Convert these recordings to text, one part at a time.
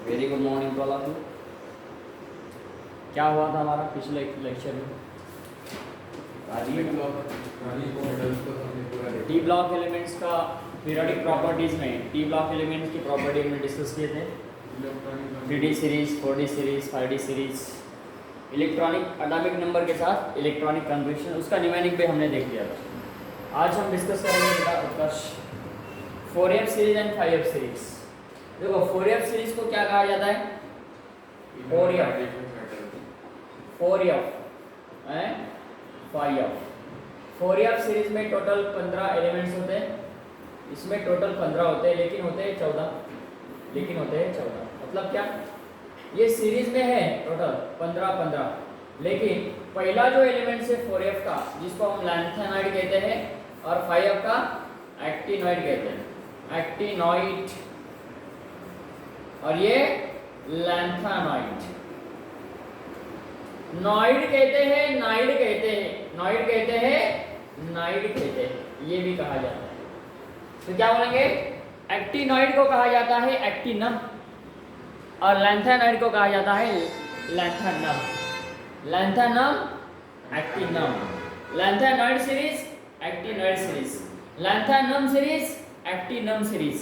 Very good morning to all of you. क्या हुआ था हमारा पिछले लेक्चर में? टी ब्लॉक एलिमेंट्स का पीरियोडिक प्रॉपर्टीज में टी ब्लॉक एलिमेंट्स की प्रॉपर्टी हमने डिस्कस किए थे। 3D series, 4D series, 5D series, electronic atomic number के साथ इलेक्ट्रॉनिक कन्फिग्रेशन, उसका न्यूमेरिक भी हमने देख लिया था। आज हम डिस्कस करेंगे बेटा उत्कर्ष 4F series and 5F series. देखो 4F सीरीज को क्या कहा जाता है? 4F and 5F। 4F series में टोटल 15 एलिमेंट्स होते हैं। इसमें टोटल 15 होते हैं लेकिन होते हैं 14। मतलब क्या? ये सीरीज में है टोटल 15, लेकिन पहला जो एलिमेंट है 4F का, जिसको हम लैंथेनॉइड कहते हैं, और 5F का एक्टिनॉइड कहते हैं। एक्टिनॉइड और ये लैंथेनॉइड। नॉइड कहते हैं, नाइड कहते हैं, नॉइड कहते हैं, नाइड कहते हैं, ये भी कहा जाता है। तो क्या बोलेंगे? एक्टिनॉइड को कहा जाता है एक्टिनम और लैंथेनॉइड को कहा जाता है lanthanum. Lanthanum, actinium, lanthanoid series, actinoid series, lanthanum series, actinium series.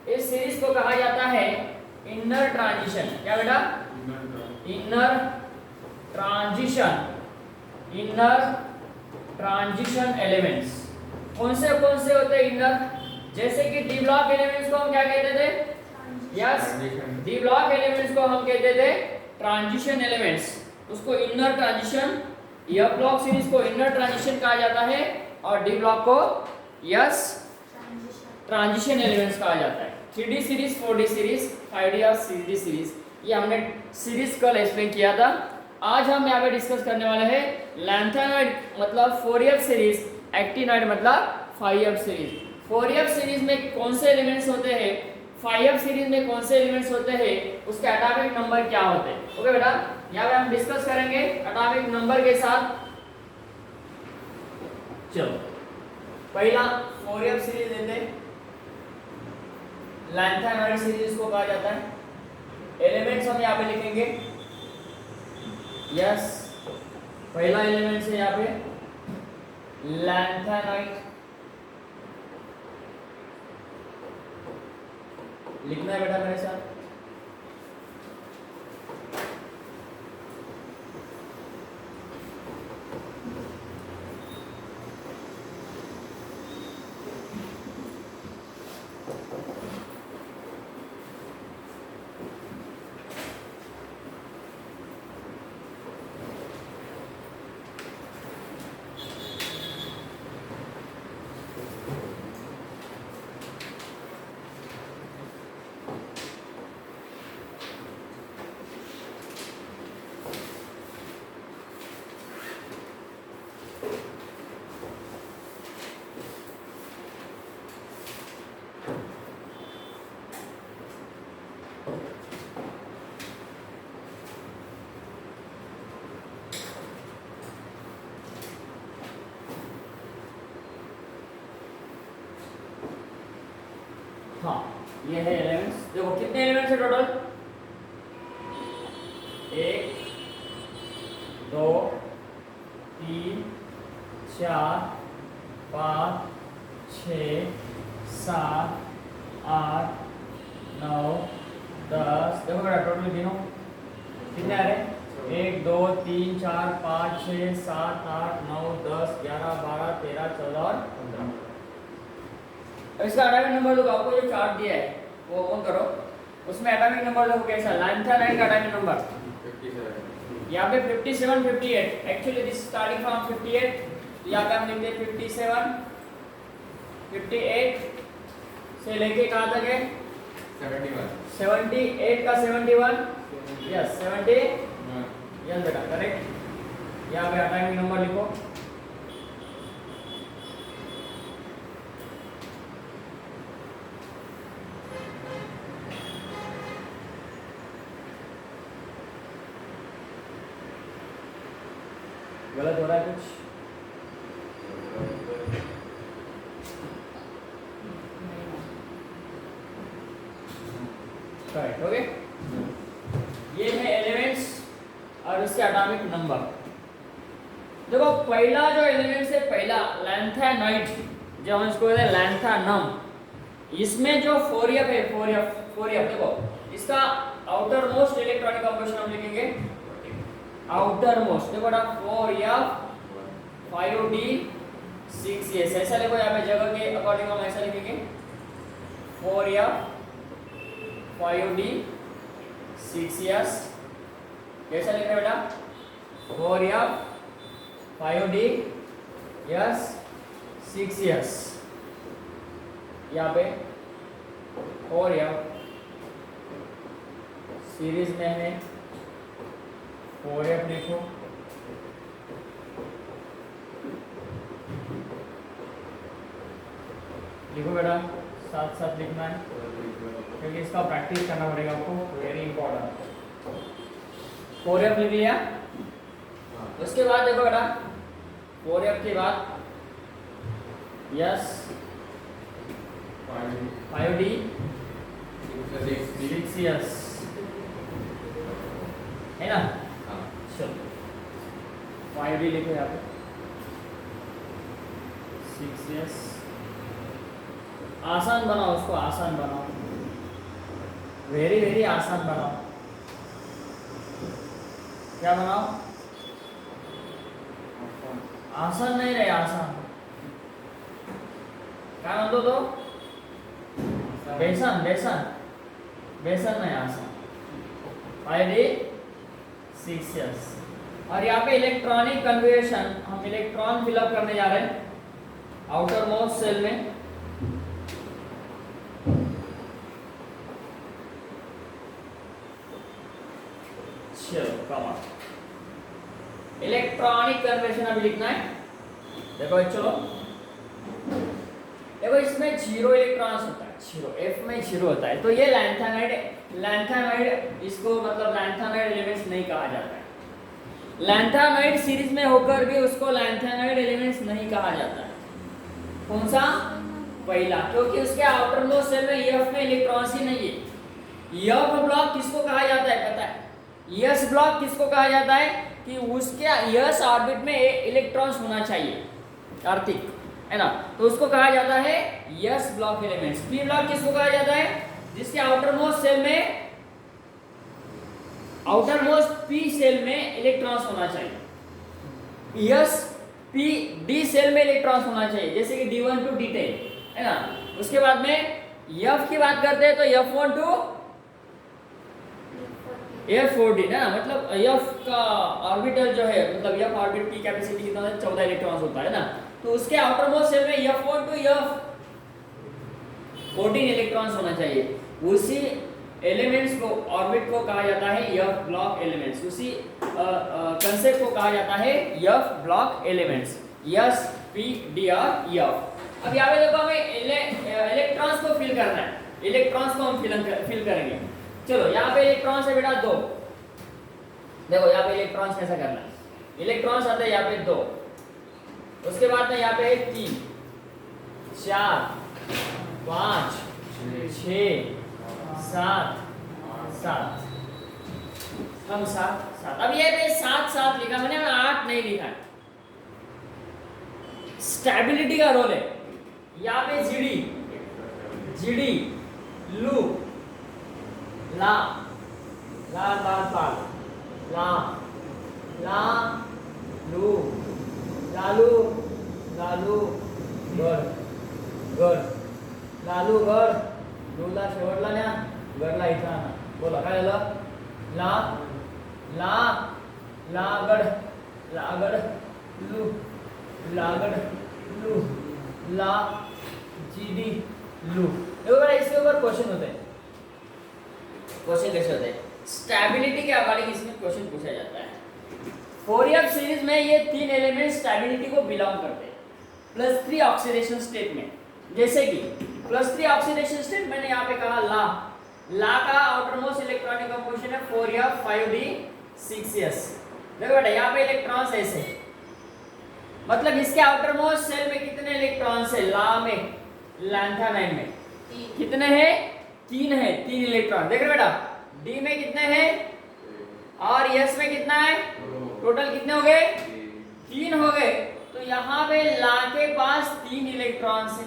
इस सीरीज को कहा जाता है इनर ट्रांजिशन। क्या बेटा? Inner transition elements. कौन से होते हैं इनर? जैसे कि डी ब्लॉक एलिमेंट्स को हम क्या कहते थे? यस, डी ब्लॉक एलिमेंट्स को हम कहते थे ट्रांजिशन एलिमेंट्स, उसको inner transition. F block series को इनर ट्रांजिशन कहा जाता है और डी ब्लॉक को यस ट्रांजिशन एलिमेंट्स कहा जाता है। 3D series, 4D series, 5D और 6D सीरीज, ये हमने सीरीज कल एक्सप्लेन किया था। आज हम यहाँ पे डिस्कस करने वाले हैं लैंथेनॉइड मतलब 4F सीरीज, एक्टिनॉइड मतलब 5F सीरीज। 4F सीरीज में कौन से एलिमेंट्स होते हैं, 5F सीरीज में कौन से एलिमेंट्स होते हैं, उसके एटॉमिक नंबर क्या होते हैं। ओके बेटा, यहाँ पे हम डिस्कस करेंगे एटॉमिक नंबर के साथ। चलो पहला 4F सीरीज लेते हैं। लैंथेनॉइड सीरीज को कहा जाता है। एलिमेंट्स हम यहाँ पे लिखेंगे। यस, पहला एलिमेंट है यहाँ पे लैंथेनॉइड। लिखना है बेटा मेरे साथ। हाँ, ये है एलिमेंट्स। देखो कितने एलिमेंट्स है टोटल? 1 2 3 4 5 6 7 8 9 10। देखो बेटा टोटल गिनो कितने आ रहे? 1 2 3 4 5 6 7 8 9 10 11 12 13 14 और 15। इसका एटॉमिक नंबर देखो, आपको जो चार्ट दिया है वो ओपन करो, उसमें एटॉमिक नंबर देखो कैसा। लैंथेनॉइड का एटॉमिक नंबर 57, यहाँ पे 57 58। एक्चुअली दिस स्टार्टिंग फ्रॉम 58, यहाँ पे हम लिखते हैं 57 58 से लेके कहाँ तक है? 78 का 71। यस 70। यस बेटा करेक्ट। यहाँ पे एटॉमिक नंबर लिखो। गलत हो रहा है कुछ? Correct okay. ये है एलिमेंट्स और उसके एटॉमिक नंबर। देखो पहला जो एलिमेंट है, पहला लैंथेनॉइड, जो हम इसको कहते हैं लैंथेनम, इसमें जो 4f है, 4f देखो इसका आउटर मोस्ट इलेक्ट्रॉनिक कंपोजिशन हम लिखेंगे आउटर मोस्ट, देखो बेटा 4f 5d 6s, ऐसा लिखो यहाँ पे जगह के अकॉर्डिंग हम ऐसा लिखेंगे 4f 5d 6s, कैसा लिख रहे हैं बेटा 4f 5d yes 6s, यहाँ पे 4f सीरीज में है 4f लिखो, लिखो बेटा साथ साथ लिखना है क्योंकि इसका प्रैक्टिस करना पड़ेगा आपको, वेरी इंपॉर्टेंट। 4f लिख लिया, उसके बाद देखो बेटा 4f के बाद यस 5d 6s है ना, चलो 5d लिखो यहाँ पे 6s, आसान बनाओ उसको, आसान बनाओ, वेरी वेरी आसान बनाओ, क्या बनाओ, आसान नहीं रहे, आसान क्या मतलब तो बेसन बेसन बेसन नहीं, आसान 5d 6s। और यहाँ पे इलेक्ट्रॉनिक कन्फिगरेशन, हम इलेक्ट्रॉन फिलअप करने जा रहे हैं आउटर मोस्ट सेल में, चलो कमा इलेक्ट्रॉनिक कन्वर्शन अभी लिखना है। देखो चलो, देखो इसमें 0 इलेक्ट्रॉन्स होता है, 0 F में 0 होता है, तो ये लैंथेनॉइड इसको मतलब लैंथेनॉइड एलिमेंट्स नहीं कहा जाता है। लैंथेनॉइड सीरीज में होकर भी उसको लैंथेनॉइड एलिमेंट्स नहीं कहा जाता है। कौन सा? पहला, क्योंकि उसके आउटर मोस्ट सेल में F में इलेक्ट्रॉन्स ही नहीं है। F ब्लॉक किसको कहा जाता है पता है? S ब्लॉक किसको कहा जाता है कि उसके S ऑर्बिट में इलेक्ट्रॉन्स होना चाहिए, आर्थिक है ना, तो उसको कहा जाता है S block elements. P block किसको कहा जाता है? जिसके आउटर मोस्ट सेल में, आउटर मोस्ट P सेल में इलेक्ट्रॉन्स होना चाहिए। S P D सेल में इलेक्ट्रॉन्स होना चाहिए, जैसे कि D1 to D10 है ना। उसके बाद में F की बात करते हैं तो F1 to F14 है ना, मतलब F का ऑर्बिटल जो है, मतलब F ऑर्बिट की कैपेसिटी कितना है? 14 इलेक्ट्रॉन्स होता है ना, तो उसके आउटर मोस्ट सेल में F1 to F14 इलेक्ट्रॉन्स होना चाहिए। उसी एलिमेंट्स को, ऑर्बिट को कहा जाता है F ब्लॉक एलिमेंट्स। उसी कंसेप्ट को कहा जाता है F block elements, S P D और F। अब यहाँ पे देखो हमें इलेक्ट्रॉन्स को फिल करना है, इलेक्ट्रॉन्स को हम फिल करेंगे। चलो यहाँ पे इलेक्ट्रॉन्स है बेटा 2, देखो यहाँ पे इलेक्ट्रॉन्स कैसा करना है, इलेक्ट्रॉन्स आते हैं यहाँ पे 2, उसके बाद में यहाँ पे 3 4 5 6 7 7, हम 7। अब ये पे 7 लिखा मैंने, 8 नहीं लिखा है। स्टेबिलिटी का रोल है यहाँ पे, जीडी लू ला ला ला ताल ला ला लू लालू लालू गड गड लालू गड लूला शेवटला ना, गडला इथं आणा। बोला काय झालं? ला ला लागड लागड लू लागड लू ला जीडी लू। देखो बेटा इसके ऊपर क्वेश्चन होते हैं। क्वेश्चन कैसे होते हैं? स्टेबिलिटी के अकॉर्डिंग इसमें क्वेश्चन पूछा जाता है। 4F सीरीज में ये 3 एलिमेंट स्टेबिलिटी को बिलोंग करते हैं, +3 ऑक्सीडेशन स्टेट में। जैसे कि +3 ऑक्सीडेशन स्टेट मैंने यहाँ पे कहा ला का आउटर मोस्ट इलेक्ट्रॉनिक कंपोजिशन है 4F 5D 6S। देखो बेटा यहाँ पे इलेक्ट्रॉन्स ऐसे, मतलब इसके आउटर मोस्ट सेल में कितने इलेक्ट्रॉन्स है? ला में, लैंथेनाइड में कितने हैं? 3 है, 3 इलेक्ट्रॉन। देख रहे बेटा डी में कितने हैं और यस में कितना है, टोटल कितने हो गए, 3 हो गए। तो यहाँ पे ला के पास 3 इलेक्ट्रॉन्स है,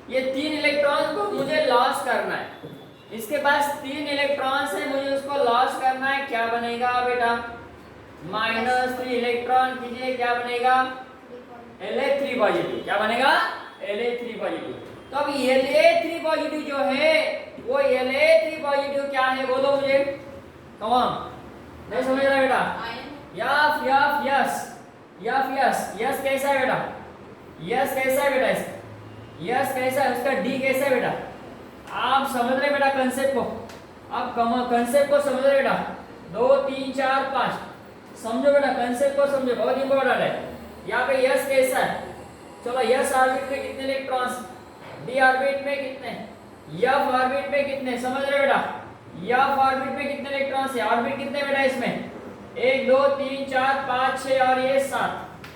ये 3 इलेक्ट्रॉन को मुझे लॉस करना है, इसके पास 3 इलेक्ट्रॉन्स है, मुझे उसको लॉस करना है। क्या बनेगा बेटा, -3 इलेक्ट्रॉन कीजिए, क्या बनेगा, La3 पॉजिटिव। क्या बनेगा, La3 पॉजिटिव। तो अब La3 पॉजिटिव जो है वो La3 पॉजिटिव क्या है बोलो मुझे, कम ऑन, नहीं समझ रहा बेटा, yes yes yes yes yes yes कैसा है बेटा, यस कैसा है बेटा, इसका यस कैसा है, उसका डी कैसा है बेटा, आप समझ रहे बेटा कंसेप्ट को, आप कंसेप्ट को समझ रहे बेटा, 2 3 4 5 समझो बेटा, कंसेप्ट को समझो, बहुत इंपॉर्टेंट है। यहाँ पे यस कैसा है, चलो यस ऑर्बिट में कितने इलेक्ट्रॉन्स, डी ऑर्बिट में कितने, एफ ऑर्बिट में कितने, समझ रहे बेटा, एफ ऑर्बिट में कितने इलेक्ट्रॉन्स है, ऑर्बिट कितने बेटा इसमें, 1 2 3 4 5 6 और ये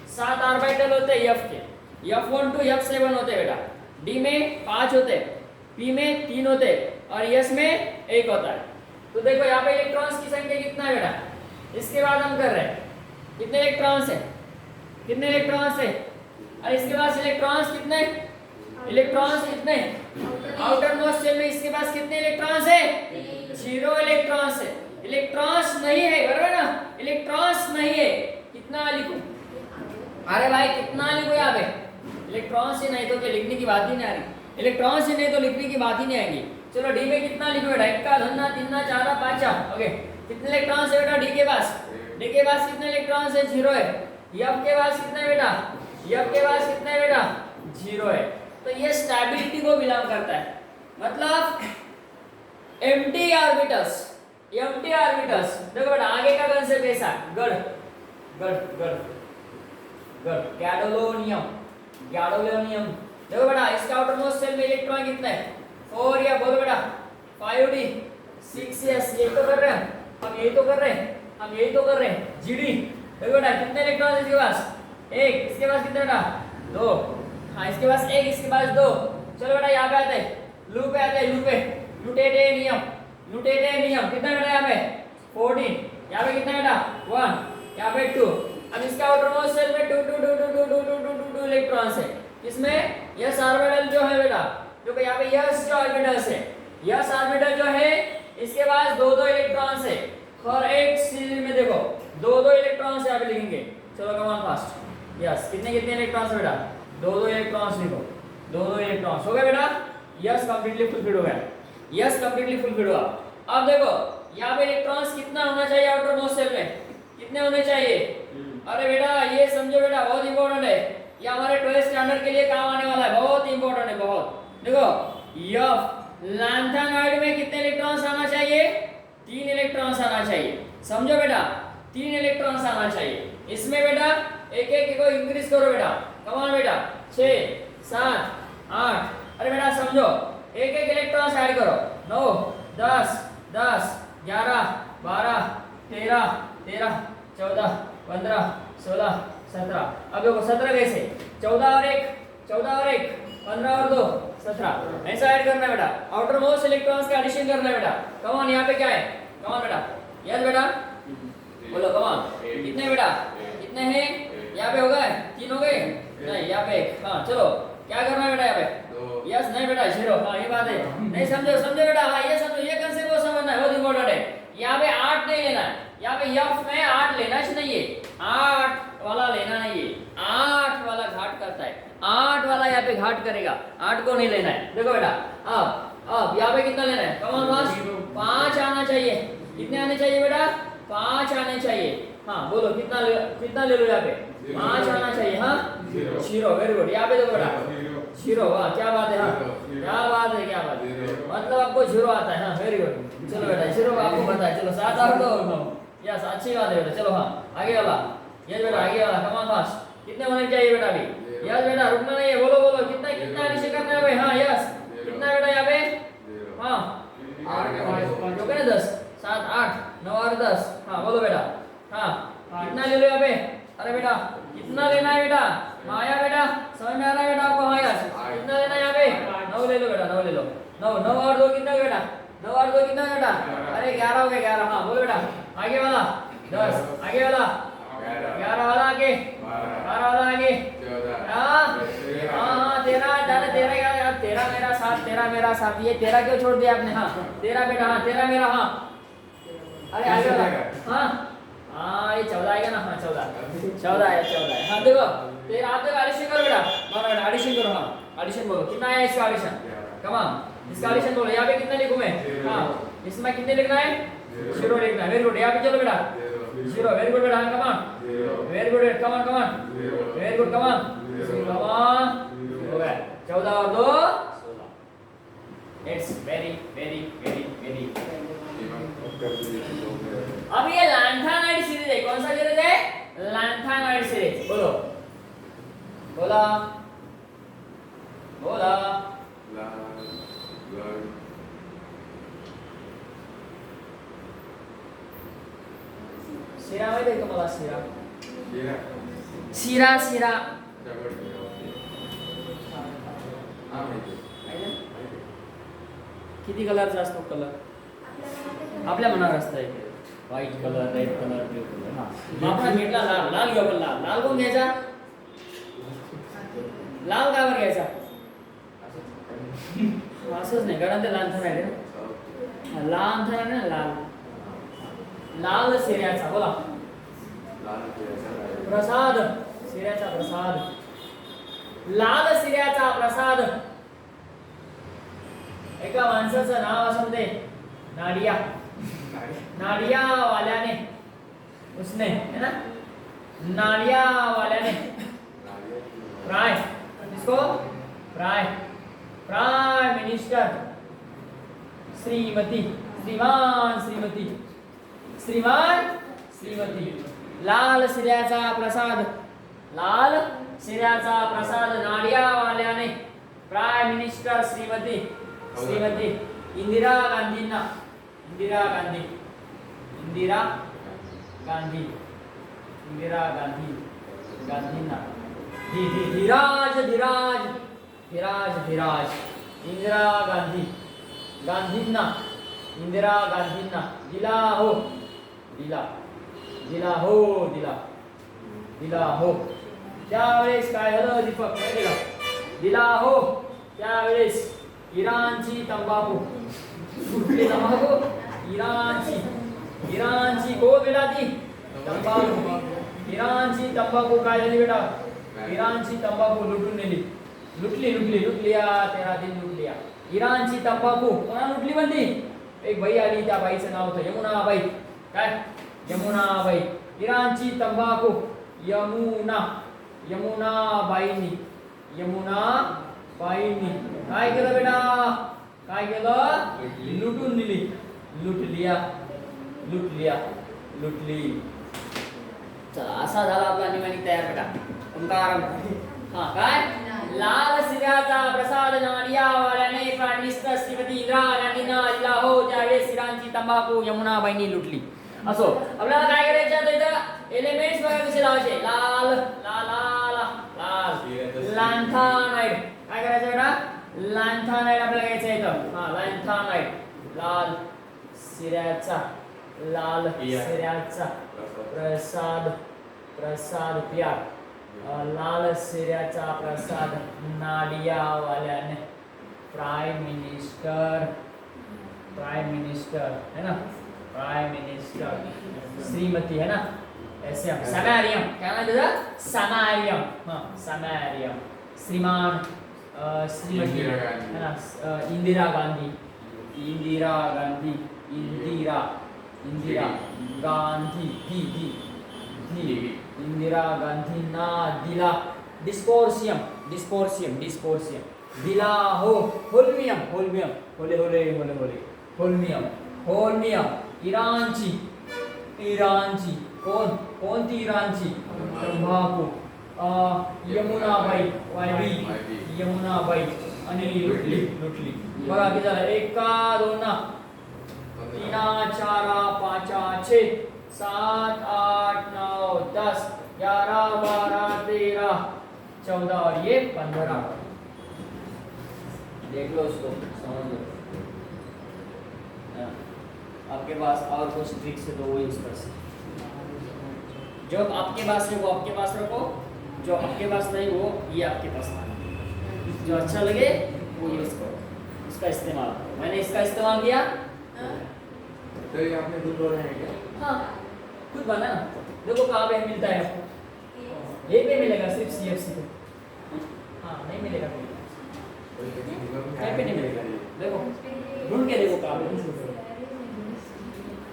7 ऑर्बिटल होते हैं एफ के, F1 to F7 होते हैं बेटा, डी में 5 होते हैं, पी में 3 होते हैं और एस में 1 होता है। तो देखो यहाँ पे इलेक्ट्रॉन्स की संख्या कितना है बेटा, इसके बाद हम कर रहे हैं कितने इलेक्ट्रॉन्स है, कितने इलेक्ट्रॉन्स है, और इसके पास इलेक्ट्रॉन्स कितने, इलेक्ट्रॉन्स कितने आउटर मोस्ट शेल में, इसके पास कितने इलेक्ट्रॉन्स है, 0 इलेक्ट्रॉन्स है, इलेक्ट्रॉन्स नहीं है, बराबर ना, इलेक्ट्रॉन्स नहीं है, कितना लिखूं, अरे भाई कितना लिखो यहाँ पे, इलेक्ट्रॉन्स ही नहीं तो क्या लिखने की बात ही नहीं आ रही, इलेक्ट्रॉन्स ही नहीं तो लिखने की बात ही नहीं आएगी। चलो डी में कितना लिखो बेटा, 1 धन्ना 3 4 5, ओके, कितने इलेक्ट्रॉन्स है बेटा डी के पास, डी के पास कितने इलेक्ट्रॉन्स है, 0 है। एफ के पास कितने बेटा, एफ के पास कितने बेटा, 0 है। तो ये स्टेबिलिटी को बिलोंग करता है, मतलब एम्प्टी ऑर्बिटल्स, एम्प्टी ऑर्बिटल्स। देखो बेटा आगे का कंसेप्ट ऐसा, गढ़ गढ़ गढ़ गढ़ गैडोलोनियम, गैडोलोनियम। देखो बेटा इसका आउटर मोस्ट शेल में इलेक्ट्रॉन कितने हैं, 4 या बोलो बेटा 5d 6s, ये तो कर रहे हैं हम, यही तो कर रहे हैं हम, यही तो कर रहे हैं gd। देखो बेटा कितने इलेक्ट्रॉन है इसके पास, 1, इसके पास कितने बेटा 2, हाँ इसके पास 1, इसके पास 2। चलो बेटा यहाँ पे आते हैं, लूप पे आते हैं, लूप पे, लुटेनियम, लुटेनियम कितना बेटा यहाँ पे 14, यहाँ पे कितना बेटा 1, यहाँ पे 2। अब इसका आउटर मोस्ट शेल में 2 इलेक्ट्रॉन्स है, इसमें यस ऑर्बिटल जो है बेटा, जो कि यहाँ पे यस जो ऑर्बिटल्स है, यस ऑर्बिटल जो है इसके पास 2 इलेक्ट्रॉन्स है, हर एक सीरीज में देखो 2 इलेक्ट्रॉन्स यहाँ पे लिखेंगे। चलो कम ऑन फास्ट, यस कितने कितने इलेक्ट्रॉन्स बेटा, 2 इलेक्ट्रॉन्स लिखो, 2 इलेक्ट्रॉन्स हो गए बेटा, यस कंप्लीटली फुलफिल हो गया, यस कंप्लीटली फुलफिल हुआ। अब देखो यहाँ पे इलेक्ट्रॉन्स कितना होना चाहिए आउटर मोस्ट शेल में, कितने होने चाहिए, अरे बेटा ये समझो बेटा बहुत इंपॉर्टेंट है, ये हमारे 12th स्टैंडर्ड के लिए काम आने वाला है, बहुत इंपॉर्टेंट है बहुत। देखो एफ लैंथेनॉइड में कितने इलेक्ट्रॉन्स आना चाहिए, 3 इलेक्ट्रॉन्स आना चाहिए, समझो बेटा 3 इलेक्ट्रॉन्स आना चाहिए। इसमें बेटा एक एक को इंक्रीज करो बेटा, कम ऑन बेटा 6 7 8, अरे बेटा समझो एक एक इलेक्ट्रॉन्स ऐड करो, 9 10 10 11 12 13 13 14 15 16 17। अब देखो 17 कैसे, 14 और 1 14 और 1 15 और 2 17, ऐसा ऐड करना है बेटा, आउटर मोस्ट इलेक्ट्रॉन्स का एडिशन करना है बेटा। कम ऑन यहाँ पे क्या है, कम ऑन बेटा, यस बेटा बोलो कम ऑन, कितने बेटा कितने हैं, यहाँ पे हो गए 3 हो गए, नहीं यहाँ पे 1, हाँ चलो क्या करना है बेटा यहाँ पे, यस नहीं बेटा 0, हाँ ये बात है, नहीं समझो समझो बेटा, हाँ ये समझो, ये कंसेप्ट को समझना है, बहुत इंपॉर्टेंट है। यहाँ पे 8 नहीं लेना है, यहाँ पे एफ में 8 लेना चाहिए, 8 वाला लेना नहीं है, 8 वाला घाट करता है, 8 वाला यहाँ पे घाट करेगा, 8 को नहीं लेना है। देखो बेटा अब यहाँ पे कितना लेना है, कम ऑन फास्ट, 5 आना चाहिए, कितने आने चाहिए बेटा 5 आने चाहिए, हाँ बोलो कितना ले लो यहाँ पे 5 आना चाहिए, हाँ 0, वेरी गुड। यहाँ पे देखो बेटा 0, वाह क्या बात है, हाँ क्या बात है, क्या बात है, मतलब आपको 0 आता है, हाँ वेरी गुड। चलो बेटा 0 आपको पता है, चलो 7 और 2, यस अच्छी बात है बेटा। चलो हाँ आगे वाला, यस बेटा आगे वाला, कम ऑन फास्ट, कितने होने चाहिए बेटा अभी, यस बेटा रुकना नहीं है, बोलो बोलो कितना कितना एडिशन करना है भाई, हाँ यस कितना बेटा यहाँ पे, हाँ 8 हो गए ना 10 7 8 9 और 10, हाँ बोलो बेटा, हाँ कितना ले लो यहाँ पे, अरे बेटा कितना लेना है बेटा, माया बेटा समझ में आ रहा है बेटा आपको, हाँ यस कितना लेना है यहाँ पे, 9 ले लो बेटा, 9 ले लो, 9 9 और 2 कितना बेटा 9 और 2 कितना बेटा? अरे 11 हो गया 11। हाँ बोलो बेटा। आगे वाला 10, आगे वाला 11 वाला आगे 12 वाला आगे 14। हाँ 13 डाले 13 यार 13 मेरा साथ 13 मेरा साथ। ये 13 क्यों छोड़ दिया आपने? हाँ 13 बेटा। हाँ 13 मेरा। हाँ अरे आगे वाला हाँ हाँ ये 14 आएगा ना? हाँ 14 है 14 है। हाँ देखो 13 आप देखो एडिशन करो बेटा। बेटा एडिशन करो। हाँ एडिशन बोलो कितना है इसका एडिशन? कमान इसका एडिशन बोलो। यहाँ पे कितना लिखूं मैं? हाँ इसमें कितने लिखना है? 0 लिखना है। Very good. यहाँ पे चलो बेटा 0। वेरी गुड बेटा। कमान वेरी गुड। कमान कमान वेरी गुड। कमान कमान हो गया 14 और 2 16। It's very very very very. अब ये लैंथेनाइड सीरीज है। कौन सा सीरीज है? Lanthanide series. बोलो बोला बोला शिरा माहिती आहे का मला? शिरा शिरा किती कलरचा असतो? कलर आपल्या मनावर असतंय. White colour, red colour, blue colour. हां आपण घेतला लाल. लाल घेऊ आपण. लाल लाल कोण घ्यायचा? लाल का बरं घ्यायचा? असंच नाही कारण ते लहानथान आहे ना. लहानथान आहे ना लाल. लाल शिऱ्याचा बोला प्रसाद. शिऱ्याचा प्रसाद. लाल शिऱ्याचा प्रसाद. एका माणसाचं नाव असं ते नाडिया. नाडिया वाल्याने उसने है ना नाडिया वाल्याने प्राय किसको? प्राय प्राइम मिनिस्टर श्रीमती श्रीमान श्रीमती श्रीमान श्रीमती लाल शिऱ्याचा प्रसाद. लाल शिऱ्याचा प्रसाद नाडियावाल्याने प्राइम मिनिस्टर श्रीमती श्रीमती इंदिरा गांधींना. इंदिरा गांधी इंदिरा गांधी इंदिरा गांधी गांधींना धीराज धीराज धीराज धीराज इंदिरा गांधी गांधींना इंदिरा गांधींना दिला हो. दिला दिला हो. दिला दिला हो. त्यावेळेस काय झालं दीपक माहिती का? दिला हो त्यावेळेस इराणची तंबाखू. कुठली तंबाखू? इराणची. इराणची को बेटा ती तंबाखू. इराणची तंबाखू काय झाली बेटा? इराणची तंबाखू लुटून नेली. लुटली लुटली लुटलिया तेरा दिन लुटलिया. इराणची तंबाखू कोणा लुटली म्हणती? एक बाई आली. त्या बाईचं नाव होतं यमुनाबाई. काय? यमुनाबाई. इराणची तंबाखू यमुना यमुनाबाईंनी यमुनाबाईंनी काय केलं बेटा? काय केलं? लुटून दिली. लुटलिया लुटलिया लुटली. चला असा झाला आपला निमाणी तयार बेटा. ओंकार हां काय? लाल शिऱ्याचा प्रसाद नाडियावाल्याने प्राइम मिनिस्टर श्रीमती इंदिरा गांधींना दिला हो त्यावेळेस इराणची तंबाखू यमुनाबाईंनी लुटली. असो आपल्याला काय करायचं आता? इथं एलिमेंट्स बघा कसे लावायचे. लाल लाल लाल लाल लॅंथेनाइड. काय करायचं बेटा? लॅंथेनाइड आपल्याला घ्यायचं आहे इथं. हां लॅंथेनाइड लाल शिऱ्याचा लाल शिऱ्याचा प्रसाद प्रसाद प्यार. लाल शिऱ्याचा प्रसाद नाडियावाल्याने प्राइम मिनिस्टर है ना प्राइम मिनिस्टर श्रीमती है ना ऐसे हम समारियम क्या नाम है? समारियम. हाँ समारियम श्रीमान श्रीमती है ना इंदिरा गांधी. इंदिरा गांधी इंदिरा इंदिरा गांधी दी दी दी इंदिरा गांधींना दिला. डिस्पोर्सियम डिस्पोर्सियम डिस्पोर्सियम दिला हो. होल्मियम होल्मियम होले होले होले होले होल्मियम होल्मियम. इराणची इराणची कोण? कोणती इराणची? तंबाखू. यमुनाबाई वायबी यमुनाबाई आणि लुटली लुटली. बघा किती झालं? 1 2 3 4 5 6 7 8 9 10 11 12 13 14 और ये 15. देख लो उसको समझ लो. है ना। आपके पास और कुछ ट्रिक्स है तो वो यूज़ कर सकते। जो आपके पास है वो आपके पास रखो, जो आपके पास नहीं वो ये आपके पास रखो। जो अच्छा लगे वो यूज़ करो, इसका इस्तेमाल करो। मैंने इसका इस्तेमाल किया। तो ये आपने खुद बोला है क्या? हाँ खुद बना ना। देखो कहाँ पे मिलता है आपको, ये पे मिलेगा सिर्फ CFC पे। हाँ नहीं मिलेगा कहीं पे नहीं मिलेगा। देखो ढूंढ के देखो कहाँ पे।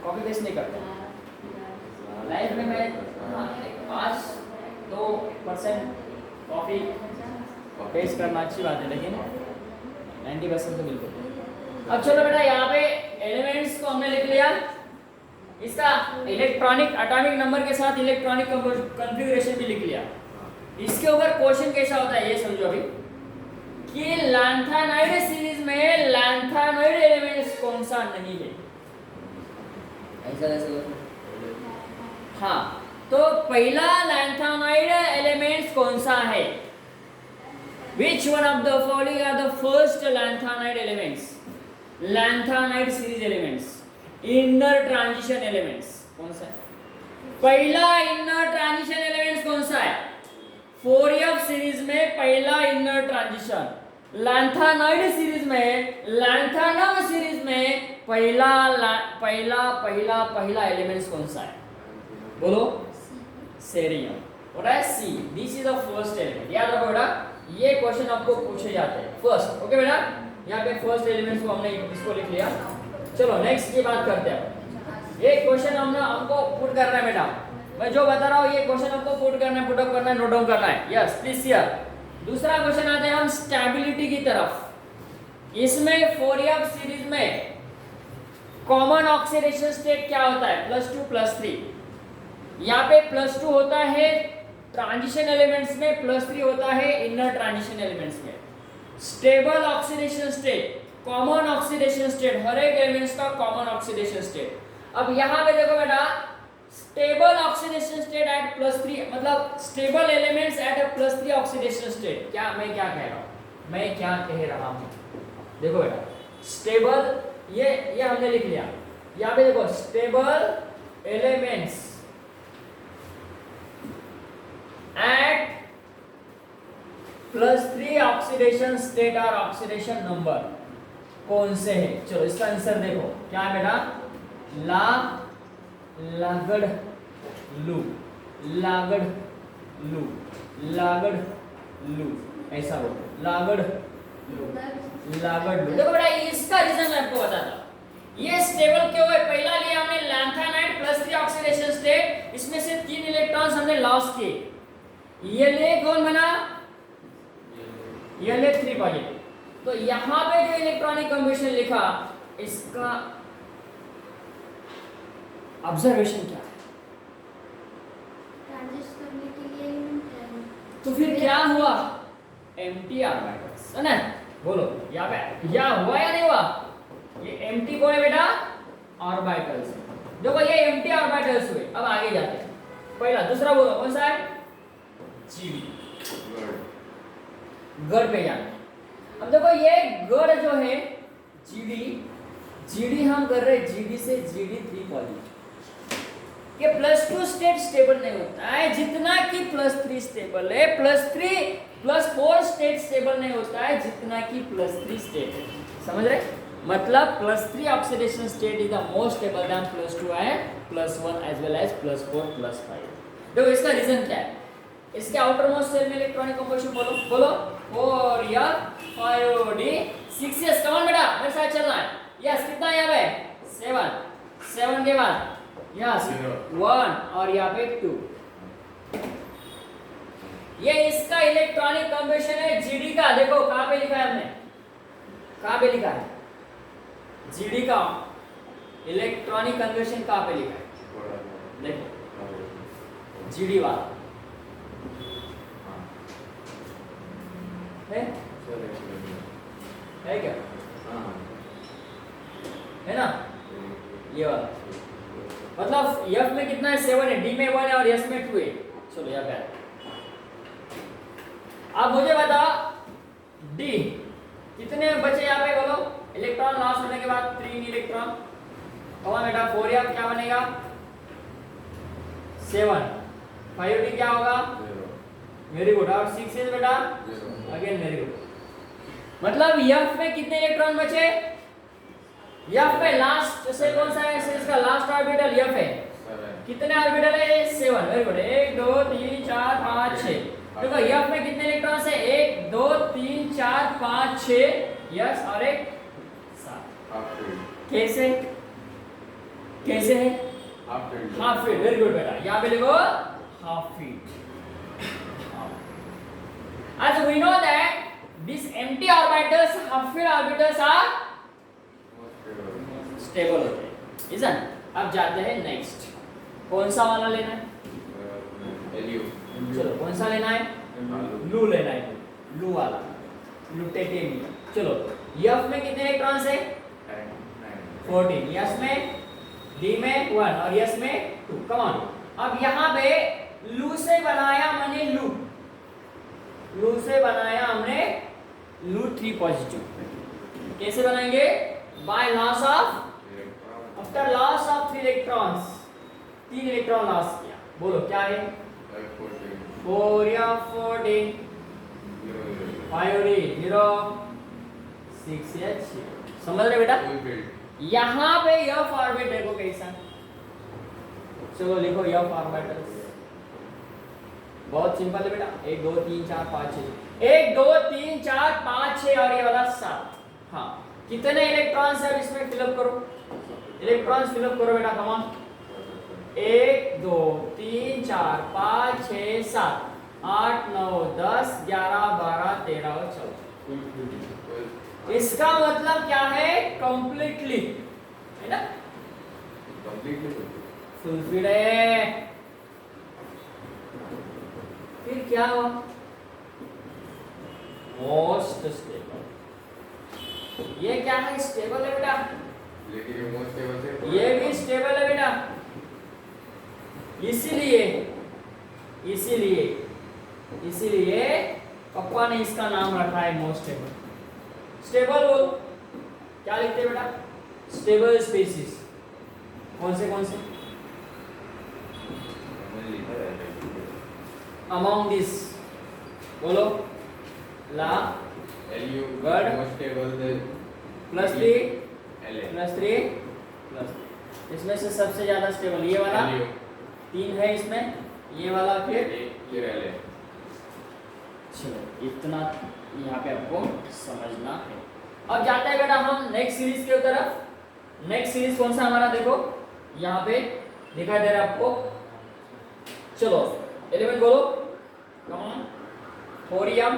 कॉपी पेस्ट नहीं करता लाइफ में मैं। हाँ 5-2% कॉपी पेस्ट करना अच्छी बात है, लेकिन 90% तो बिल्कुल। अब चलो बेटा यहाँ पे एलिमेंट्स को हमने लिख लिया, इसका इलेक्ट्रॉनिक एटॉमिक नंबर के साथ इलेक्ट्रॉनिक कॉन्फ़िगरेशन भी लिख लिया। इसके ऊपर क्वेश्चन कैसा होता है ये समझो अभी कि लैंथेनाइड सीरीज में लैंथेनाइड एलिमेंट्स कौन सा नहीं है, ऐसा ऐसा। हाँ तो पहला लैंथेनाइड एलिमेंट्स कौन सा है? Which one of the following are the first lanthanide elements? Lanthanide series elements, inner transition elements कौन सा है? पहला inner transition elements कौन सा है? 4F सीरीज में पहला inner transition, lanthanide सीरीज में, lanthanum सीरीज में पहला एलिमेंट्स कौन सा है? बोलो। Cerium. What I see, this is the first element. याद रखो बेटा ये क्वेश्चन आपको पूछे जाते हैं फर्स्ट। ओके बेटा यहाँ पे फर्स्ट एलिमेंट्स को हमने इसको लिख लिया। चलो नेक्स्ट की बात करते हैं। ये क्वेश्चन हमको पुट करना है बेटा, मैं जो बता रहा हूँ ये क्वेश्चन हमको पुट करना है, पुट अप करना है, नोट डाउन करना है। Yes please here. दूसरा क्वेश्चन आते हैं हम स्टेबिलिटी की तरफ। इसमें 4F सीरीज में कॉमन ऑक्सीडेशन स्टेट क्या होता है? +2 +3। यहाँ पे +2 होता है ट्रांजिशन एलिमेंट्स में, +3 होता है इनर ट्रांजिशन एलिमेंट्स में। Stable oxidation state, common oxidation state, हर एक एलिमेंट्स का कॉमन ऑक्सीडेशन स्टेट। अब यहाँ पे देखो बेटा स्टेबल ऑक्सीडेशन स्टेट एट +3, मतलब stable elements at +3 oxidation state. क्या मैं क्या कह रहा हूँ? देखो बेटा स्टेबल ये हमने लिख लिया। यहाँ पे देखो stable elements at +3 oxidation state और ऑक्सीडेशन नंबर कौन से है? चलो इसका आंसर देखो क्या है बेटा? लागड़ लू, ऐसा बोलो लागड़ लू। देखो बेटा इसका रीजन मैं आपको बताता हूं। ये स्टेबल क्यों है? पहला लिया हमने लैंथेनाइड +3 ऑक्सीडेशन स्टेट, इसमें से 3 इलेक्ट्रॉन्स हमने लॉस किए। ये ले कौन बना? ये ले 3 पॉजिटिव। तो यहां पे जो इलेक्ट्रॉनिक कॉम्बिनेशन लिखा इसका ऑब्जर्वेशन क्या है? ट्रांजिस्ट करने के लिए तो फिर क्या हुआ? एम्प्टी ऑर्बिटल्स है ना। बोलो यहाँ पे क्या हुआ या नहीं हुआ? ये एम्प्टी कौन है बेटा? ऑर्बिटल्स। देखो ये एम्प्टी ऑर्बिटल्स हुए। अब आगे जाते हैं। पहला दूसरा बोलो कौन सा है? जीडी। गढ़ पे जाना। अब देखो ये गढ़ जो है जीडी हम कर रहे हैं जीडी से GD3 पॉजिटिव। ये +2 स्टेट स्टेबल नहीं होता है जितना कि +3 स्टेबल है, +4 स्टेट स्टेबल नहीं होता है जितना कि +3 स्टेट है। समझ रहे? मतलब +3 oxidation state is the most stable than +2 and +1 as well as +4 +5। देखो इसका रीजन क्या है? इसके आउटर मोस्ट सेल में इलेक्ट्रॉनिक कंपोजिशन बोलो 4F 5D 6S। Come on बेटा मेरे साथ चलना है। यस कितना यहाँ पे? 7 के बाद यस 1 और यहाँ पे 2। ये इसका इलेक्ट्रॉनिक कंपोजिशन है जीडी का। देखो कहाँ पे लिखा है हमने? कहाँ पे लिखा है? जीडी का इलेक्ट्रॉनिक कंपोजिशन कहाँ पे लिखा है? देखो जीडी वाला है क्या? है ना ये वाला। मतलब F में कितना है? 7 है, D में 1 है और S में 2 है। चलो यहाँ पे अब मुझे बताओ D कितने बचे यहाँ पे? बोलो इलेक्ट्रॉन लॉस होने के बाद 3 इलेक्ट्रॉन कौन बेटा 4f क्या बनेगा 7, 5d क्या होगा वेरी गुड, और 6 इज बेटा अगेन वेरी गुड। मतलब f में कितने इलेक्ट्रॉन बचे, f में लास्ट से कौन सा है, इसका लास्ट ऑर्बिटल f है, कितने ऑर्बिटल है 7, वेरी गुड, 1 2 3 4 5 6। देखो f में कितने इलेक्ट्रॉन्स है 1 2 3 4 5 6, यस, और एक 7। कैसे कैसे है हाफ फीट, वेरी गुड बेटा, यहाँ पे लिखो half feet. As we know that these empty orbitals, half field orbitals are stable होते हैं, isn't? अब जाते हैं नेक्स्ट, कौन सा वाला लेना है, चलो कौन सा लेना है, लू लेना है, लू वाला, लुटेटियम। चलो F में कितने इलेक्ट्रॉन्स है 14, S में D में 1 और S में 2, कम ऑन। अब यहाँ पे लू से बनाया मैंने लू से बनाया हमने लू 3 पॉजिटिव, कैसे बनाएंगे, by loss of, after loss of 3 electrons, 3 electron loss किया, बोलो क्या है 4f14 5d 0 6h, समझ रहे बेटा। यहाँ पे f ऑर्बिट देखो कैसा, चलो लिखो f ऑर्बिटल्स, बहुत सिंपल है बेटा, 1 2 3 4 5 6, 1 2 3 4 5 6 और ये वाला 7। हाँ कितने इलेक्ट्रॉन्स है इसमें फिलअप करो, इलेक्ट्रॉन्स फिलअप करो बेटा, कम ऑन, 1 2 3 4 5 6 7 8 9 10 11 12 13 और 14। इसका मतलब क्या है, कंप्लीटली है ना, फुलफिल है। फिर क्या हुआ, मोस्ट स्टेबल, ये क्या है स्टेबल है बेटा, ये भी स्टेबल है बेटा, इसीलिए इसीलिए इसीलिए पापा ने इसका नाम रखा है मोस्ट स्टेबल। स्टेबल बोल क्या लिखते हैं बेटा, स्टेबल स्पीसीज कौन से अमॉन्ग दिस, बोलो ला वर्ड प्लस 3 इसमें से सबसे ज्यादा स्टेबल ये वाला 3 है इसमें, ये वाला फिर चलो इतना यहाँ पे आपको समझना है। अब जाते हैं बेटा हम नेक्स्ट सीरीज के तरफ। नेक्स्ट सीरीज कौन सा हमारा, देखो यहाँ पे दिखाई दे रहा है आपको, चलो एलिमेंट बोलो, come on, thorium,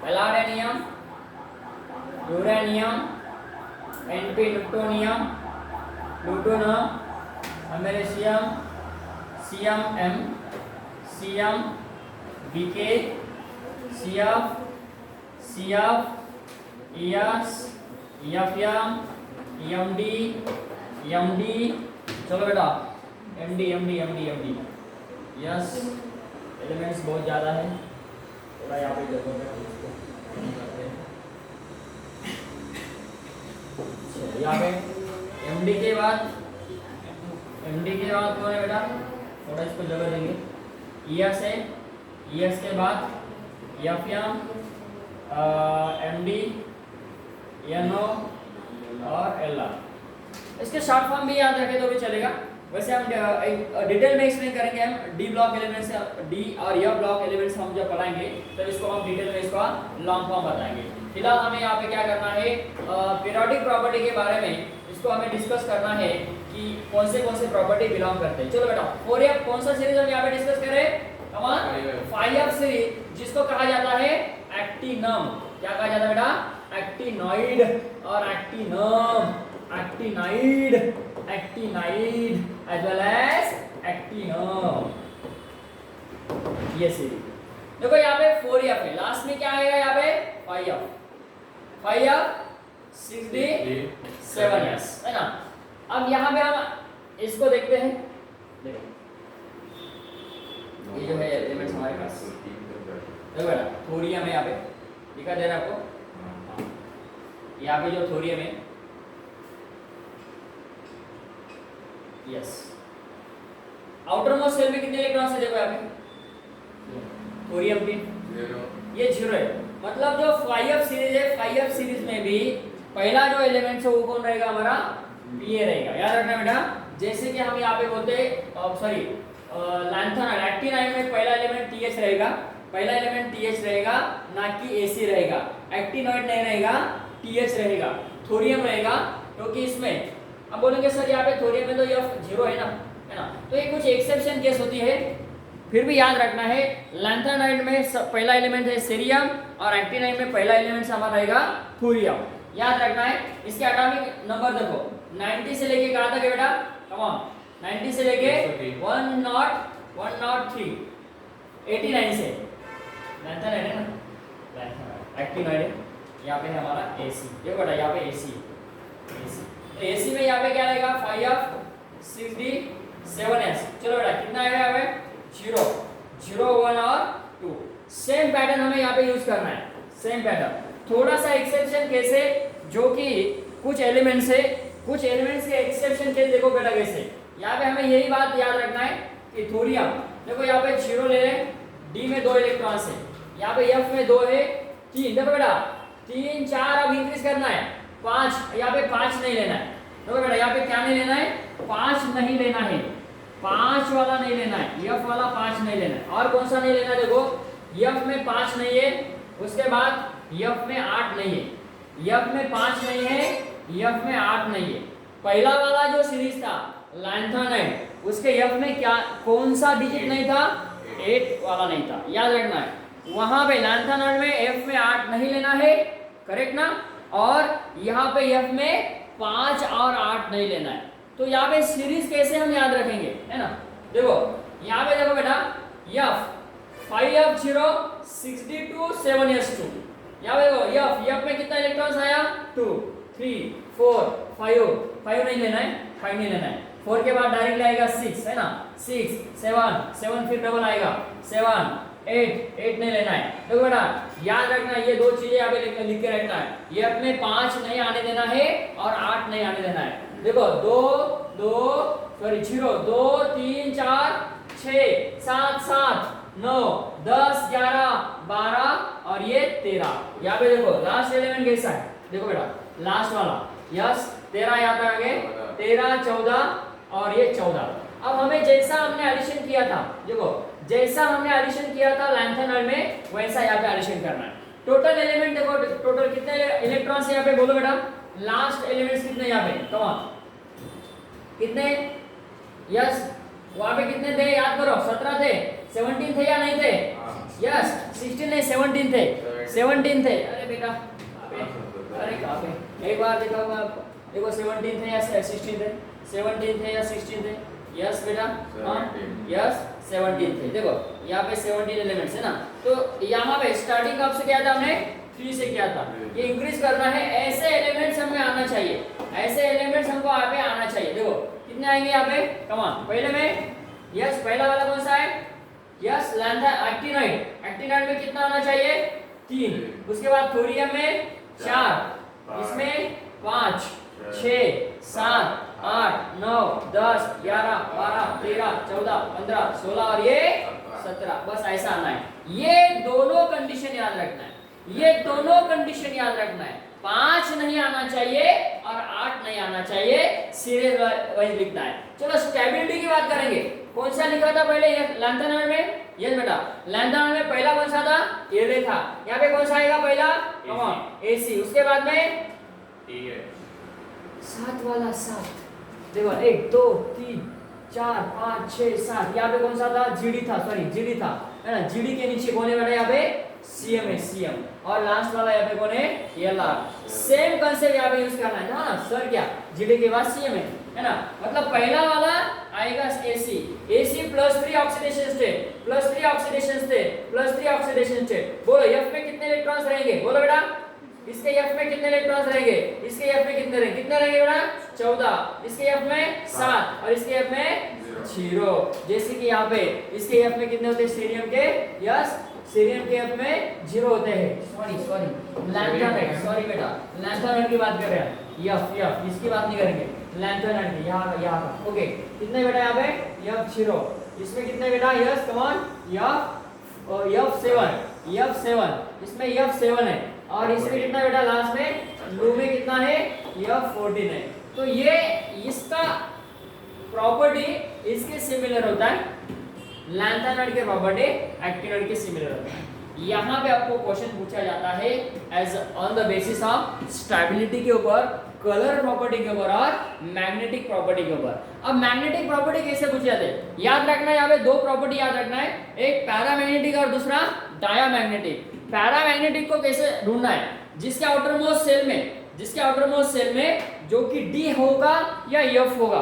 palladium, uranium, Np neptunium, plutonium, americium, Cm, Cm, Bk, Cf, Es, Fm, Md, चलो बेटा एमडी, यस, एलिमेंट्स बहुत ज़्यादा है, थोड़ा यहाँ पे जगह पे हम इसको करते हैं। चलो यहाँ पे एमडी के बाद कौन है बेटा, थोड़ा इसको जगह देंगे, ईएस है, ईएस के बाद एफएम, एमडी, एनओ और एलआर। इसके शॉर्ट फॉर्म भी याद रखें तो भी चलेगा, वैसे हम डिटेल में एक्सप्लेन करेंगे, हम डी ब्लॉक एलिमेंट्स, डी और एफ ब्लॉक एलिमेंट्स हम जब पढ़ाएंगे तो इसको हम डिटेल में इसका लॉन्ग फॉर्म बताएंगे। फिलहाल हमें यहाँ पे क्या करना है, पीरियोडिक प्रॉपर्टी के बारे में इसको हमें डिस्कस करना है कि कौन से प्रॉपर्टी बिलोंग करते हैं। चलो बेटा 4f कौन सा सीरीज हम यहाँ पे डिस्कस करें, 5f सीरीज, जिसको कहा जाता है एक्टिनम। क्या कहा जाता है बेटा, एक्टिनॉइड और एक्टिनम, एक्टिनाइड as well as एक्टिनम, ये सीरीज। देखो यहाँ पे 4f है, लास्ट में क्या आएगा यहाँ पे 5f 6d 7s है ना। अब यहाँ पे हम इसको देखते हैं, देखो ये जो है एलिमेंट्स हमारे पास, देखो बेटा थोरियम है, यहाँ पे दिखा दे रहा है आपको, यहाँ पे जो थोरियम है यस। आउटर मोस्ट शेल में कितने इलेक्ट्रॉन्स है देखो यहाँ पे, थोरियम के, ये 0 है। मतलब जो 5f सीरीज है, 5f सीरीज में भी पहला जो एलिमेंट है वो कौन रहेगा हमारा, Pa रहेगा। याद रखना बेटा, जैसे कि हम यहाँ पे बोलते सॉरी लैंथेनाइड एक्टिनाइड में पहला एलिमेंट TH रहेगा, पहला एलिमेंट TH रहेगा, ना कि AC रहेगा। एक्टिनॉइड नहीं रहेगा, TH रहेगा, थोरियम रहेगा, क्योंकि इसमें अब बोलेंगे सर यहाँ पे थोरियम में तो F 0 है ना, तो ये कुछ एक्सेप्शन केस होती है, फिर भी याद रखना है। लैंथेनाइड में पहला एलिमेंट है सीरियम और एक्टिनाइड में पहला एलिमेंट हमारा रहेगा थोरियम। याद रखना है। इसके एटॉमिक नंबर देखो 90 से लेके कहां तक है बेटा, कम ऑन, 90 से लेके 103 89 से लैंथेनाइड है ना, एक्टिनाइड है। यहाँ पे है हमारा AC, ये बेटा यहाँ पे AC तो AC में यहाँ पे क्या रहेगा 5F 6D 7S। चलो बेटा कितना आएगा यहाँ पे 0 0 1 और 2। सेम पैटर्न हमें यहाँ पे यूज करना है, सेम पैटर्न। थोड़ा सा एक्सेप्शन कैसे, जो कि कुछ एलिमेंट्स है, कुछ एलिमेंट्स के एक्सेप्शन केस देखो बेटा कैसे। यहाँ पे हमें यही बात याद रखना है कि थोरियम देखो यहाँ पे 0 ले लें, D में 2 इलेक्ट्रॉन्स है, यहाँ पे F में 2 है, 3 देखो बेटा 3 4 अब इंक्रीज करना है 5, यहाँ पे 5 नहीं लेना है। देखो बेटा यहाँ पे क्या नहीं लेना है, 5 नहीं लेना है, 5 वाला नहीं लेना है, F वाला 5 नहीं लेना है। और कौन सा नहीं लेना है देखो, F में 5 नहीं है, उसके बाद F में 8 नहीं है, F में 5 नहीं है, F में 8 नहीं है। पहला वाला जो सीरीज था लैंथेनाइड, उसके F में क्या कौन सा डिजिट नहीं था, 8 वाला नहीं था। याद रखना है, वहां पे लैंथेनाइड में F में 8 नहीं लेना है, करेक्ट ना, और यहाँ पे F में 5 और 8 नहीं लेना है। तो यहाँ पे सीरीज कैसे हम याद रखेंगे, है ना। देखो यहाँ पे देखो बेटा F 5F0 6D2 7S2, यहाँ पे देखो F में कितना इलेक्ट्रॉन्स आया 2 3 4 5 नहीं लेना है, 5 नहीं लेना है। 4 के बाद डायरेक्ट आएगा 6, है ना, 6 7 फिर डबल आएगा 7 8 नहीं लेना है। देखो बेटा याद रखना, ये दो चीजें यहाँ पे लिख के रखना है, ये अपने 5 नहीं आने देना है और 8 नहीं आने देना है। देखो 0 2 3 4 6 7 9 10 11 12 और ये 13। यहाँ पे देखो लास्ट एलिमेंट कैसा है, देखो बेटा लास्ट वाला यस 13 यहाँ तक आ गए, 13 14 और ये 14। अब हमें जैसा हमने एडिशन किया था, देखो जैसा हमने एडिशन किया था लैंथेनाइड में, वैसा यहाँ पे एडिशन करना है। टोटल एलिमेंट देखो, टोटल कितने इलेक्ट्रॉन्स यहाँ पे बोलो बेटा, लास्ट एलिमेंट्स कितने यहाँ पे, कम ऑन कितने, यस वहां पे कितने थे याद करो, 17 थे, 17 थे या नहीं थे, यस 16 नहीं 17 थे, 17 थे। अरे बेटा अरे कहाँ पे, एक बार दिखाऊंगा आपको, देखो 17 थे या 16 थे, 17 थे या 16 थे, यस बेटा हाँ यस 17 थे। देखो यहाँ पे 17 एलिमेंट्स है ना, तो यहाँ पे स्टार्टिंग कब से किया था हमने, 3 से किया था, ये इंक्रीज करना है। ऐसे एलिमेंट्स हमें आना चाहिए, ऐसे एलिमेंट्स हमको यहाँ पे आना चाहिए। देखो कितने आएंगे यहाँ पे, कम ऑन, पहले में यस पहला वाला कौन सा है, यस एक्टिनाइड, एक्टिनाइड में कितना आना चाहिए 3, उसके बाद थोरियम में 4, इसमें 5 6 7 8 9 10 11 12 13 14 15 16 और ये 17, बस ऐसा आना है। ये दोनों कंडीशन याद रखना है, ये दोनों कंडीशन याद रखना है, 5 नहीं आना चाहिए और 8 नहीं आना चाहिए, सीरीज वाइज लिखना है। चलो स्टेबिलिटी की बात करेंगे, कौन सा लिखा था पहले लैंथेनाइड में, यस बेटा लैंथेनाइड में पहला कौन सा था, एरे था, यहाँ पे कौन सा आएगा पहला, कम ऑन AC, उसके बाद में 7 वाला 7, देखो 1 2 3 4 5 6 7, यहाँ पे कौन सा था, GD था, सॉरी GD था, है ना, GD के नीचे कौन है बेटा, यहाँ पे CM है, CM, और लास्ट वाला यहाँ पे कौन है, LR। सेम कंसेप्ट यहाँ पे यूज करना है ना सर, क्या GD के बाद CM है ना, मतलब पहला वाला आएगा AC +3 oxidation state, +3 oxidation state, +3 oxidation state. बोलो F में कितने इलेक्ट्रॉन्स रहेंगे, बोलो बेटा, इसके F में कितने इलेक्ट्रॉन्स रहेंगे, इसके F में कितने रहेंगे बेटा 14, इसके F में 7 और इसके F में 0। जैसे कि यहाँ पे इसके F में कितने होते हैं सीरियम के, यस सीरियम के F में 0 होते हैं, सॉरी लैंथेनाइड, सॉरी बेटा लैंथेनाइड की बात कर रहे हैं, यफ यफ इसकी बात नहीं करेंगे, लैंथोनाइड की यहाँ पर। ओके कितने बेटा यहाँ पे यफ 0, इसमें कितने बेटा यस कम ऑन यफ 7 इसमें यफ 7 है, और इसमें कितना बेटा लास्ट में लू में कितना है यफ 14 है। तो ये इसका प्रॉपर्टी इसके सिमिलर होता है, लैंथोनाइड के प्रॉपर्टी एक्टिनोइड के सिमिलर होता है। यहाँ पे आपको क्वेश्चन पूछा जाता है as on the basis of stability के ऊपर, कलर प्रॉपर्टी के ऊपर और मैग्नेटिक प्रॉपर्टी के ऊपर। अब मैग्नेटिक प्रॉपर्टी कैसे पूछे जाते हैं, याद रखना है यहाँ पे दो प्रॉपर्टी याद रखना है, एक पैरामैग्नेटिक और दूसरा डायामैग्नेटिक। पैरामैग्नेटिक को कैसे ढूंढना है, जिसके आउटरमोस्ट सेल में जो कि डी होगा या एफ होगा,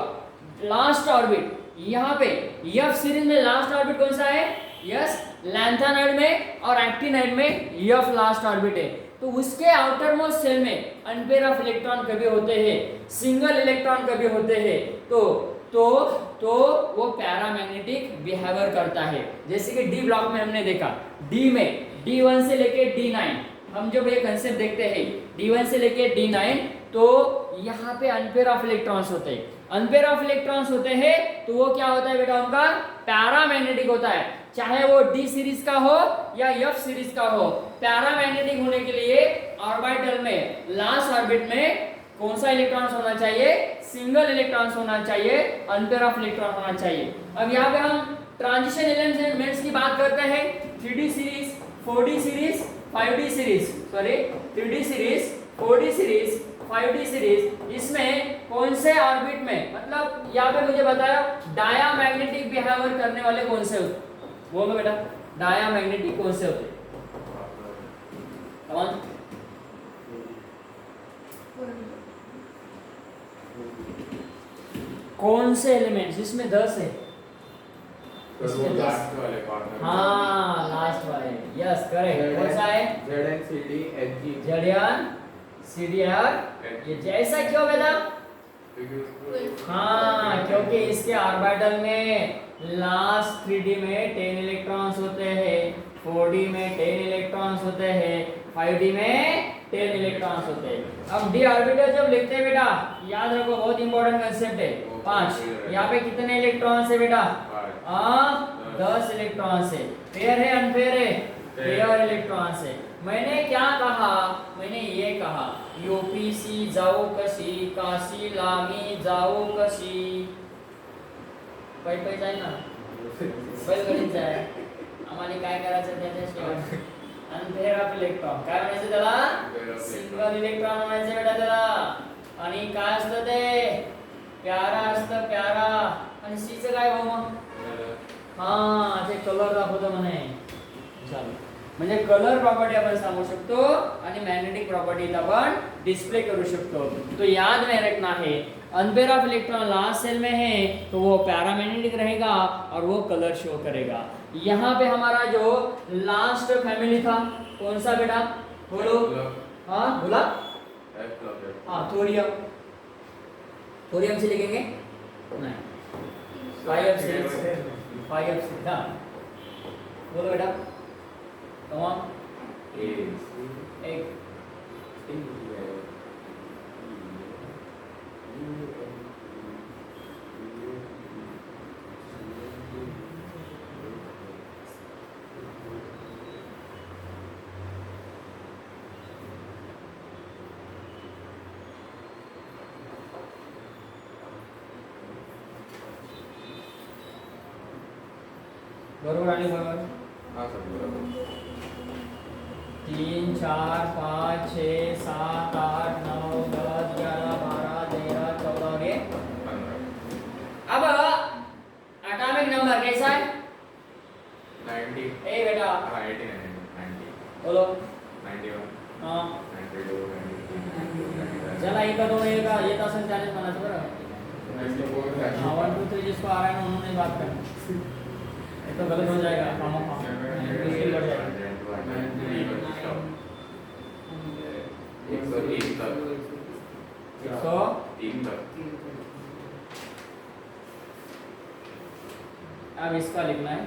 लास्ट ऑर्बिट। यहाँ पे एफ सीरीज में लास्ट ऑर्बिट कौन सा है, यस लैंथोनाइड में, और एक्टिनाइड में एफ लास्ट ऑर्बिट है। तो उसके आउटरमोस्ट सेल में अनपेयर ऑफ इलेक्ट्रॉन कभी होते हैं, सिंगल इलेक्ट्रॉन कभी होते हैं, तो वो पैरामैग्नेटिक बिहेवियर करता है। जैसे कि डी ब्लॉक में हमने देखा, डी में D1 से लेके D9, हम जब ये कंसेप्ट देखते हैं D1 से लेके D9, तो यहाँ पे अनपेयर ऑफ इलेक्ट्रॉन्स होते हैं। अनपेयर ऑफ इलेक्ट्रॉन्स होते हैं तो वो क्या होता है बेटा, उनका पैरामैग्नेटिक होता है, चाहे वो डी सीरीज का हो या एफ सीरीज का हो। पैरामैग्नेटिक होने के लिए ऑर्बिटल में लास्ट ऑर्बिट में कौन सा इलेक्ट्रॉन्स होना चाहिए, सिंगल इलेक्ट्रॉन्स होना चाहिए, अनपेयर ऑफ इलेक्ट्रॉन होना चाहिए। अब यहाँ पे हम ट्रांजिशन एलिमेंट्स की बात करते हैं, 3D series, 4D series, 5D series, sorry 3D series, 4D series, 5D series. इसमें कौन से ऑर्बिट में, मतलब यहाँ पे मुझे बताया डायामैग्नेटिक बिहेवियर करने वाले कौन से होते, वो बेटा डायामैग्नेटिक कौन से होते, कौन कौन से एलिमेंट्स, इसमें 10 है, इसमें 10, हाँ लास्ट वाले, यस करेक्ट। कौन सा है, Zn Cd Hg, Zn Cdr। ये जैसा क्यों बेटा, हाँ क्योंकि इसके ऑर्बिटल में लास्ट 3D में 10 इलेक्ट्रॉन्स होते हैं, 4D में 10 इलेक्ट्रॉन्स होते हैं, 5D में 10 इलेक्ट्रॉन्स होते हैं। अब डी ऑर्बिटल जब लिखते हैं बेटा, याद रखो बहुत इंपॉर्टेंट कंसेप्ट है, 5। यहाँ पे कितने इलेक्ट्रॉन्स है बेटा, 10 इलेक्ट्रॉन्स है। पेयर है अनपेयर है, पेयर इलेक्ट्रॉन्स है। मैंने क्या कहा, मैंने ये कहा यूपीसी जाओ कशी, काशी लामी जाओ कशी, पै जाय ना बैलगाडीत जाय, आम्हाला काय करायचं त्याच्याशिवाय अनपेयर ऑफ इलेक्ट्रॉन, काय म्हणायचं त्याला, सिंगल इलेक्ट्रॉन म्हणायचं बेटा त्याला। आणि काय असतं ते, प्यारा असतं प्यारा, आणि सीचं काय भाऊ मग, हा ते कलर दाखवतो म्हणे। चल म्हणजे कलर प्रॉपर्टी आपण सांगू शकतो आणि मॅग्नेटिक प्रॉपर्टी आपण डिस्प्ले करू शकतो। तो याद में रखना है, unpair of electron last shell में है तो वो पैरामैग्नेटिक रहेगा और वो कलर शो करेगा। यहाँ पे हमारा जो लास्ट फैमिली था कौन सा बेटा, बोलो, हाँ बोला, हाँ थोरियम, थोरियम से लिखेंगे नहीं, 5 से, हाँ बोलो बेटा, कम ऑन, एक बरोबर आणि बरोबर, हाँ सर बरोबर। 3 4 5 6 7 8 9 10 11 12 13 14 ये 15। अब एटॉमिक नंबर कैसा है, 90, ए बेटा, हाँ 89, 90, बोलो, 91, हाँ 92, 93, चला एक दोन एक येत असेल त्यानेच म्हणायचं बरं, 94, हाँ 1 2 3 जिसको आ रहा है ना उन्होंने बात करनी, ये तो गलत हो जाएगा, मुश्किल बढ़ जाएगा। 103 तक, 103 तक। अब इसका लिखना है,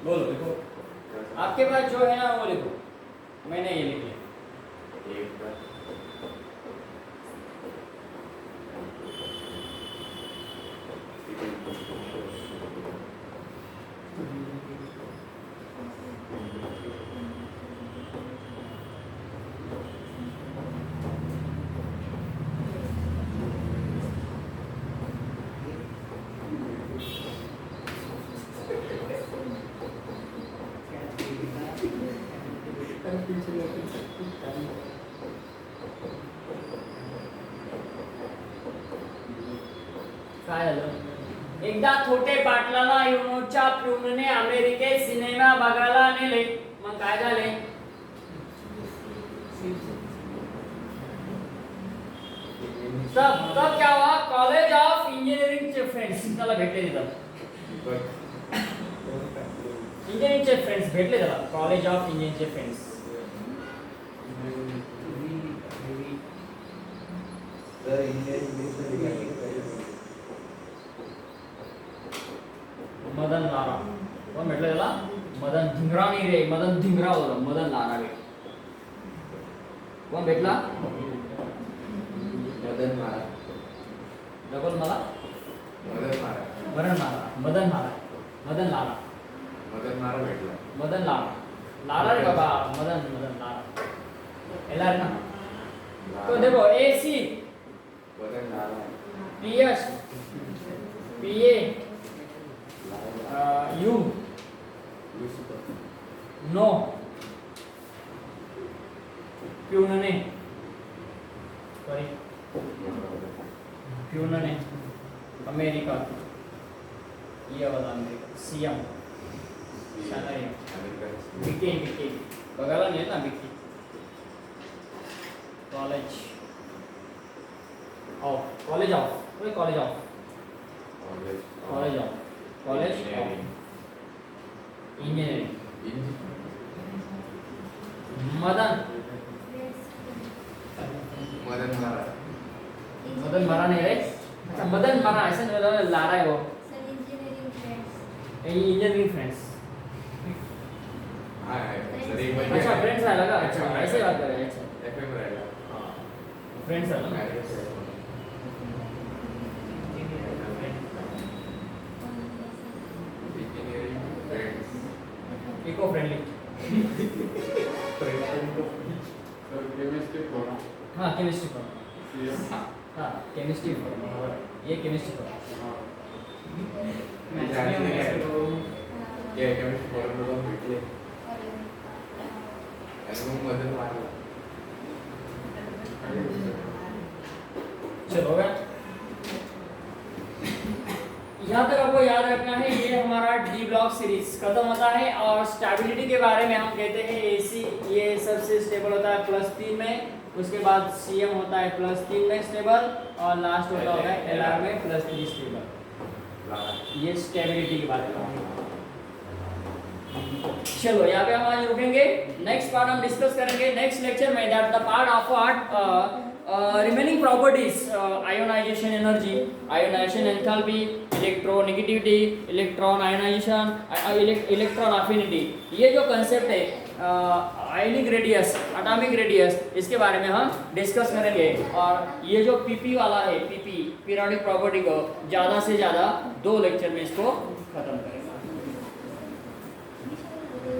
बोलो लिखो, आपके पास जो है ना वो लिखो, मैंने ये लिख लिया। 1 तक पीछे जाके कुछ टाइम काय झालं एकदा छोटे पाटलाला युनोच्या प्यूनने अमेरिकेत सिनेमा बघायला नेले मग काय झाले तब क्या हुआ कॉलेज ऑफ इंजीनियरिंग चे फ्रेंड्स त्याला भेटले तिथं इंजीनियरिंग चे फ्रेंड्स भेटले त्याला कॉलेज ऑफ इंजीनियरिंग चे फ्रेंड्स मदन लारा कोण भेटलं त्याला मदन धिंगरा नाही रे मदन धिंगरा होता मदन लारा रे कोण भेटला मदन मारा डबल मला मदन मारा मरण मारा मदन मारा मदन लारा मदन मारा भेटला मदन लारा लारा रे बाबा मदन मदन लारा एलार ना तो देखो एसी मदन मारा पीएस पीए यू नो प्यूनने सॉरी प्यूनने अमेरिका ये वाला अमेरिका सीएम शानरी बिके बिके बघायला नाही ना बिके college of college of college of college of college of engineering Madan Madan मारा मदन मरा नहीं रे अच्छा मदन मरा ऐसा नहीं बोला लारा है वो sir engineering friends engineering friends हाँ सर एक बार अच्छा फ्रेंड्स है लगा अच्छा ऐसे बात कर रहे हैं अच्छा एफएम रहेगा फ्रेंड्स है ना engineering friends eco friendly chemistry पढ़ा हाँ केमिस्ट्री पर हाँ केमिस्ट्री पर ये केमिस्ट्री पर क्या केमिस्ट्री पढ़ने को भेटले आणि मग मदन मारला चलो गया यहाँ तक आपको याद रखना है ये हमारा डी ब्लॉक सीरीज खत्म होता है और स्टेबिलिटी के बारे में हम कहते हैं एसी ये सबसे स्टेबल होता है +3 में उसके बाद सीएम होता है +3 में स्टेबल और लास्ट होता है एलआर में +3 स्टेबल ये स्टेबिलिटी के बारे में चलो यहाँ पे हम आज रुकेंगे नेक्स्ट पार्ट हम डिस्कस करेंगे नेक्स्ट लेक्चर में that the part of what remaining properties ionization energy ionization enthalpy electronegativity electron ionization electron affinity ये जो कंसेप्ट है आयनिक रेडियस एटॉमिक रेडियस इसके बारे में हम डिस्कस करेंगे और ये जो पीपी वाला है पीपी पीरियोडिक प्रॉपर्टी को ज़्यादा से ज़्यादा 2 लेक्चर में इसको खत्म करेंगे